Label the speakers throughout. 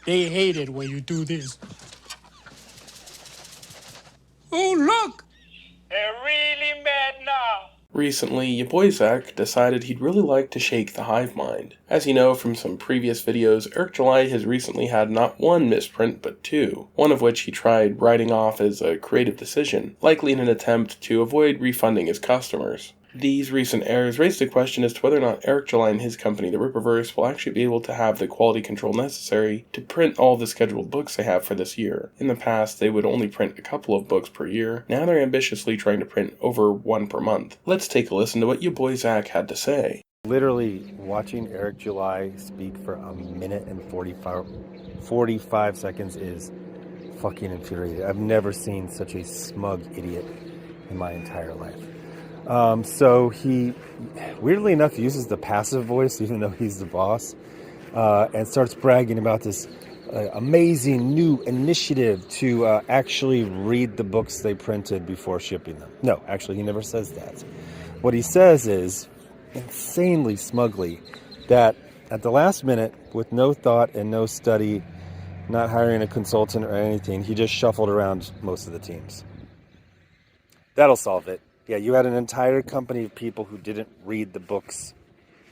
Speaker 1: They hate it when you do this. Oh, look!
Speaker 2: They're really mad now.
Speaker 3: Recently, Yaboi Zack decided he'd really like to shake the hive mind. As you know from some previous videos, Eric July has recently had not one misprint but two, one of which he tried writing off as a creative decision, likely in an attempt to avoid refunding his customers. These recent errors raised the question as to whether or not Eric July and his company, the Rippaverse, will actually be able to have the quality control necessary to print all the scheduled books they have for this year. In the past, they would only print a couple of books per year. Now they're ambitiously trying to print over one per month. Let's take a listen to what Yaboi Zack had to say.
Speaker 4: Literally watching Eric July speak for a minute and 45 seconds is fucking infuriating. I've never seen such a smug idiot in my entire life. So he, weirdly enough, uses the passive voice, even though he's the boss, and starts bragging about this amazing new initiative to actually read the books they printed before shipping them. No, actually, he never says that. What he says is, insanely smugly, that at the last minute, with no thought and no study, not hiring a consultant or anything, he just shuffled around most of the teams. That'll solve it. Yeah, you had an entire company of people who didn't read the books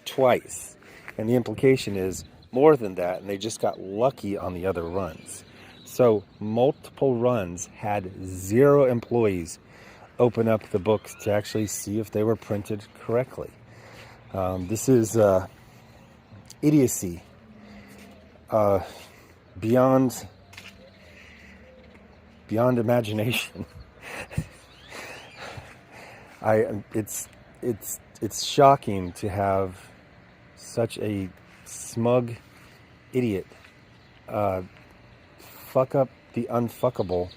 Speaker 4: twice. And the implication is more than that, and they just got lucky on the other runs. So multiple runs had 0 employees open up the books to actually see if they were printed correctly. This is idiocy beyond imagination. It's shocking to have such a smug idiot fuck up the unfuckable.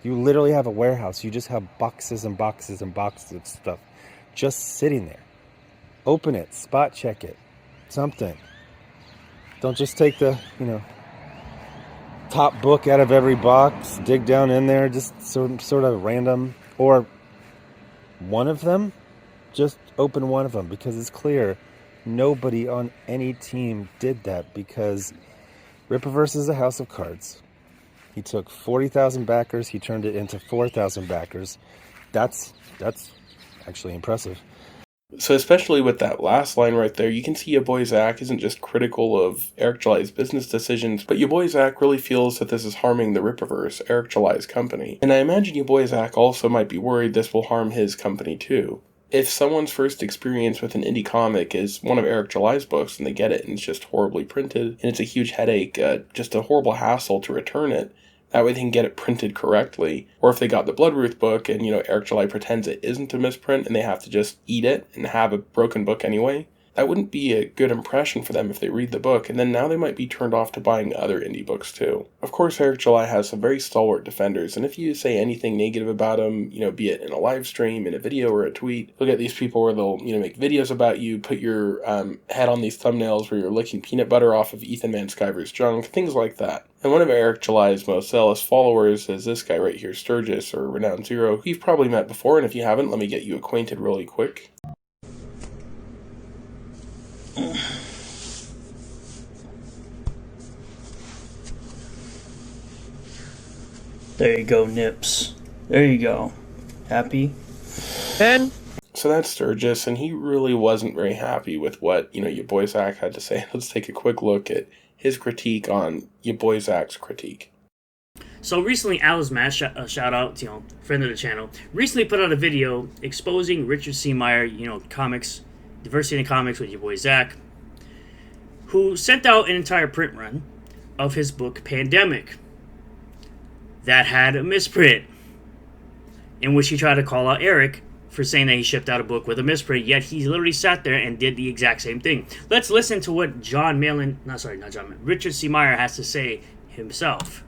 Speaker 4: You literally have a warehouse. You just have boxes and boxes and boxes of stuff just sitting there. Open it, spot check it, something. Don't just take the, top book out of every box, dig down in there, just sort of random, or one of them, just open one of them, because it's clear nobody on any team did that, because Rippaverse is a house of cards. He took 40,000 backers, he turned it into 4,000 backers. That's actually impressive.
Speaker 3: So especially with that last line right there, you can see Yaboi Zack isn't just critical of Eric July's business decisions, but Yaboi Zack really feels that this is harming the Rippaverse, Eric July's company. And I imagine Yaboi Zack also might be worried this will harm his company too. If someone's first experience with an indie comic is one of Eric July's books and they get it and it's just horribly printed, and it's a huge headache, just a horrible hassle to return it, that way they can get it printed correctly. Or if they got the Bloodruth book and, Eric July pretends it isn't a misprint and they have to just eat it and have a broken book anyway, that wouldn't be a good impression for them if they read the book, and then now they might be turned off to buying other indie books too. Of course, Eric July has some very stalwart defenders, and if you say anything negative about him, be it in a live stream, in a video, or a tweet, look at these people where they'll, make videos about you, put your head on these thumbnails where you're licking peanut butter off of Ethan Van Sciver's junk, things like that. And one of Eric July's most zealous followers is this guy right here, Sturgis, or Renowned Zero, who you've probably met before, and if you haven't, let me get you acquainted really quick.
Speaker 5: There you go, Nips. There you go. Happy?
Speaker 1: And
Speaker 3: So that's Sturgis, and he really wasn't very happy with what, Yaboi Zack had to say. Let's take a quick look at his critique on Yaboi Zack's critique.
Speaker 6: So recently, Alice Matt, shout out, friend of the channel, recently put out a video exposing Richard C. Meyer, comics, diversity in comics with Yaboi Zack, who sent out an entire print run of his book Pandemic that had a misprint, in which he tried to call out Eric for saying that he shipped out a book with a misprint, yet he literally sat there and did the exact same thing. Let's listen to what Richard C. Meyer has to say himself.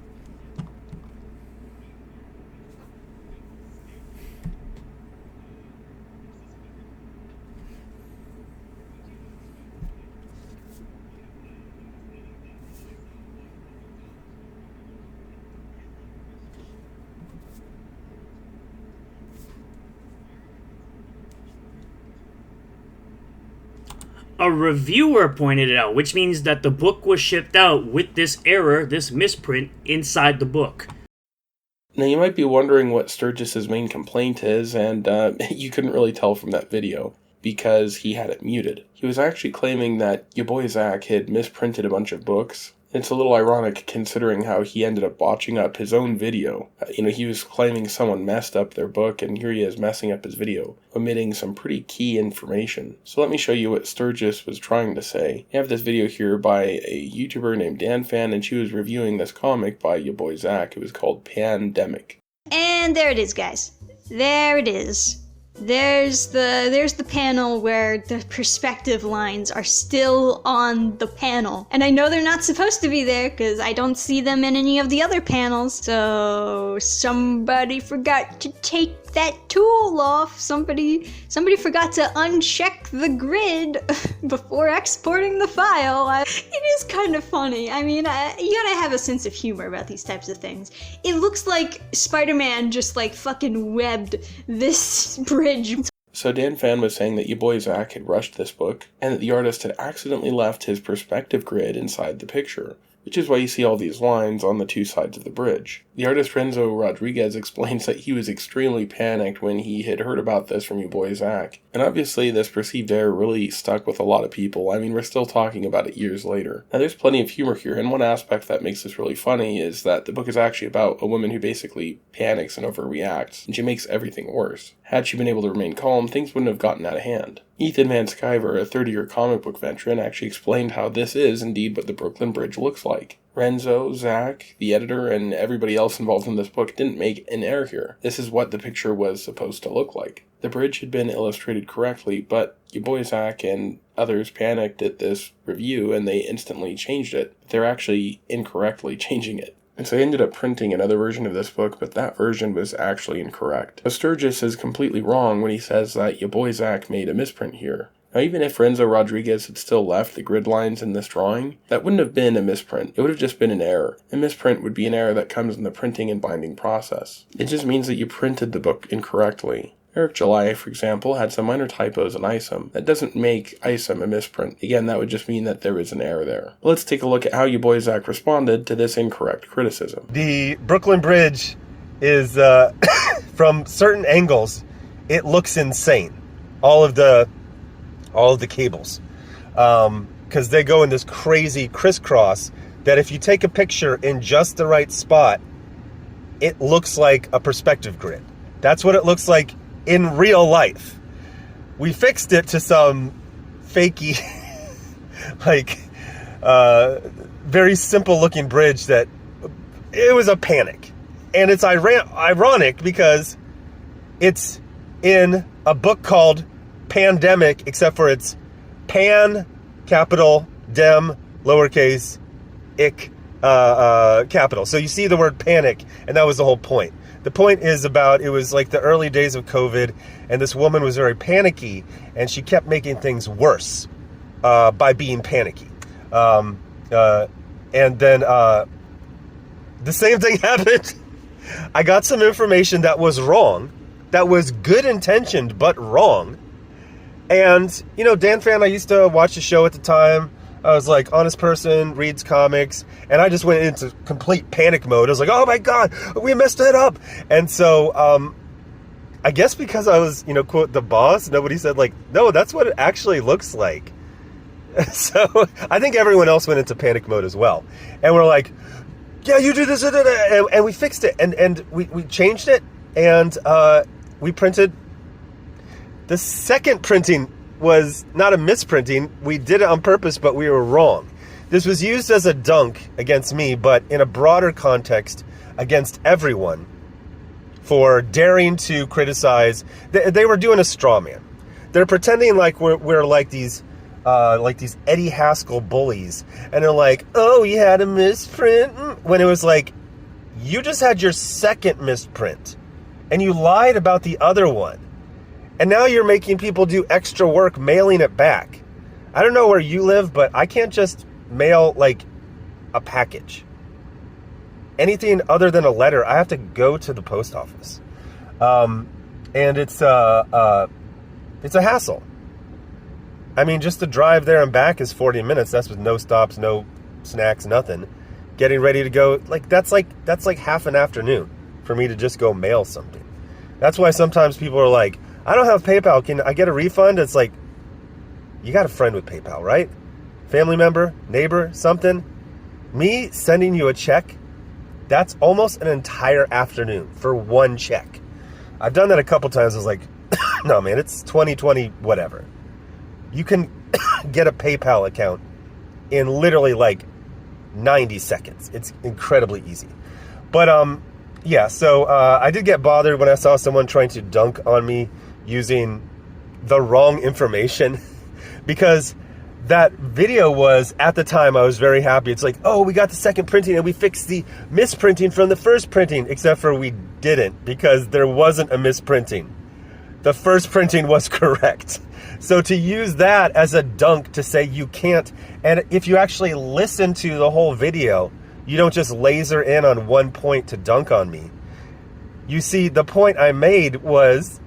Speaker 6: a reviewer pointed it out, which means that the book was shipped out with this error, this misprint, inside the book.
Speaker 3: Now, you might be wondering what Sturgis' main complaint is, and you couldn't really tell from that video, because he had it muted. He was actually claiming that Yaboi Zack had misprinted a bunch of books. It's a little ironic considering how he ended up botching up his own video. He was claiming someone messed up their book, and here he is messing up his video, omitting some pretty key information. So let me show you what Sturgis was trying to say. I have this video here by a YouTuber named DanFan, and she was reviewing this comic by Yaboi Zack. It was called Pandemic.
Speaker 7: And there it is, guys. There it is. There's the panel where the perspective lines are still on the panel. And I know they're not supposed to be there because I don't see them in any of the other panels. So somebody forgot to take that tool off. Somebody forgot to uncheck the grid before exporting the file. It is kind of funny. I mean, you gotta have a sense of humor about these types of things. It looks like Spider-Man just like fucking webbed this bridge.
Speaker 3: So DanFan was saying that Yaboi Zack had rushed this book, and that the artist had accidentally left his perspective grid inside the picture, which is why you see all these lines on the two sides of the bridge. The artist Renzo Rodriguez explains that he was extremely panicked when he had heard about this from Yaboi Zack, and obviously this perceived error really stuck with a lot of people. I mean, we're still talking about it years later. Now, there's plenty of humor here, and one aspect that makes this really funny is that the book is actually about a woman who basically panics and overreacts, and she makes everything worse. Had she been able to remain calm, things wouldn't have gotten out of hand. Ethan Van Sciver, a 30-year comic book veteran, actually explained how this is indeed what the Brooklyn Bridge looks like. Renzo, Zack, the editor, and everybody else involved in this book didn't make an error here. This is what the picture was supposed to look like. The bridge had been illustrated correctly, but Yaboi Zack and others panicked at this review and they instantly changed it. They're actually incorrectly changing it. And so he ended up printing another version of this book, but that version was actually incorrect. So Sturgis is completely wrong when he says that Yaboi Zack made a misprint here. Now, even if Renzo Rodriguez had still left the grid lines in this drawing, that wouldn't have been a misprint. It would have just been an error. A misprint would be an error that comes in the printing and binding process. It just means that you printed the book incorrectly. Eric July, for example, had some minor typos in ISOM. That doesn't make ISOM a misprint. Again, that would just mean that there is an error there. Let's take a look at how Yaboi Zack responded to this incorrect criticism.
Speaker 4: The Brooklyn Bridge is, from certain angles, it looks insane. All of the cables. Because they go in this crazy crisscross that if you take a picture in just the right spot, it looks like a perspective grid. That's what it looks like in real life. We fixed it to some fakey, very simple looking bridge that it was a panic. And it's ironic because it's in a book called Pandemic, except for it's pan, capital, dem, lowercase, ick, capital. So you see the word panic, and that was the whole point. The point is about, it was like the early days of COVID, and this woman was very panicky, and she kept making things worse by being panicky. And then the same thing happened. I got some information that was wrong, that was good intentioned, but wrong. And, DanFan, I used to watch the show at the time. I was like, honest person, reads comics, and I just went into complete panic mode. I was like, oh my God, we messed it up. And so, I guess because I was, quote, the boss, nobody said no, that's what it actually looks like. So I think everyone else went into panic mode as well. And we're like, yeah, you do this, and we fixed it, and we changed it, and we printed. The second printing was not a misprinting. We did it on purpose, but we were wrong. This was used as a dunk against me, but in a broader context against everyone for daring to criticize. They were doing a straw man. They're pretending like we're like these Eddie Haskell bullies, and they're like, oh, you had a misprint, when it was like, you just had your second misprint, and you lied about the other one. And now you're making people do extra work mailing it back. I don't know where you live, but I can't just mail, a package. Anything other than a letter, I have to go to the post office. And it's a hassle. I mean, just the drive there and back is 40 minutes. That's with no stops, no snacks, nothing. Getting ready to go, that's like half an afternoon for me to just go mail something. That's why sometimes people are like, I don't have PayPal. Can I get a refund? It's like, you got a friend with PayPal, right? Family member, neighbor, something. Me sending you a check, that's almost an entire afternoon for one check. I've done that a couple times. I was like, no, man, it's 2020, whatever. You can get a PayPal account in literally like 90 seconds. It's incredibly easy. But, yeah, so I did get bothered when I saw someone trying to dunk on me using the wrong information because that video was, at the time, I was very happy. It's like, oh, we got the second printing and we fixed the misprinting from the first printing, except for we didn't because there wasn't a misprinting. The first printing was correct. So to use that as a dunk to say you can't, and if you actually listen to the whole video, you don't just laser in on one point to dunk on me. You see, the point I made was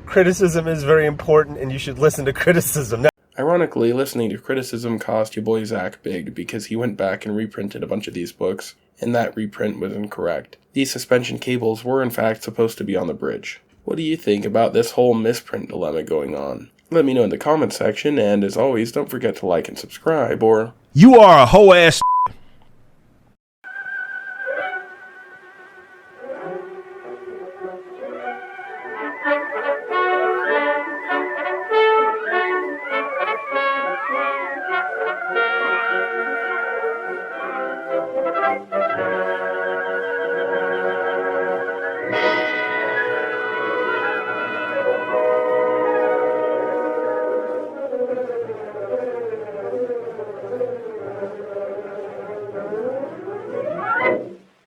Speaker 4: criticism is very important and you should listen to criticism. Now,
Speaker 3: Ironically, listening to criticism cost your boy Zack big because he went back and reprinted a bunch of these books, and that reprint was incorrect. These suspension cables were in fact supposed to be on the bridge. What do you think about this whole misprint dilemma going on? Let me know in the comments section, and as always, don't forget to like and subscribe, or...
Speaker 8: You are a hoe ass